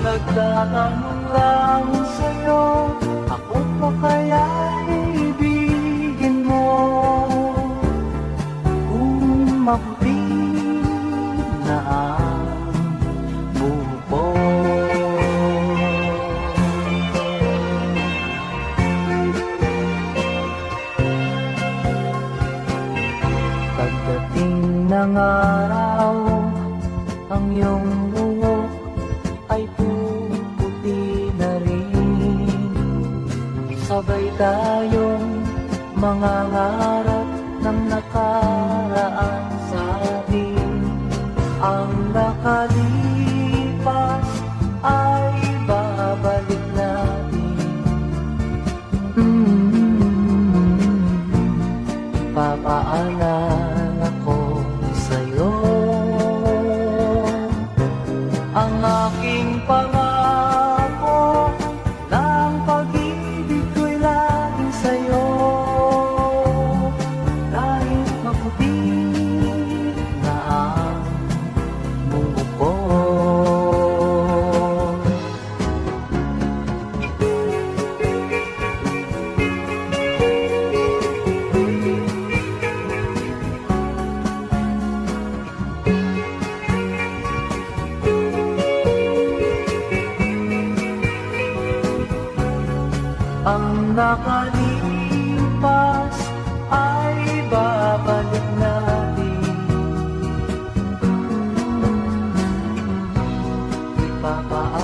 Nagtatanong lang sa'yo, ako pa kaya ibigin mo? Kung maputi na ang buko. Pagdating ng araw, ang iyong buhok ay puputi na rin. Sabay tayong mangangarap ng nakaraan sa atin. Ang nakalipas ay babalik natin. Papaalala ko sa'yo ang aking pangako na ang pag-ibig ko'y laging sa'yo. Kahit maputi na ang buko. Ang nakalipas ay babalik natin. Ipapaalala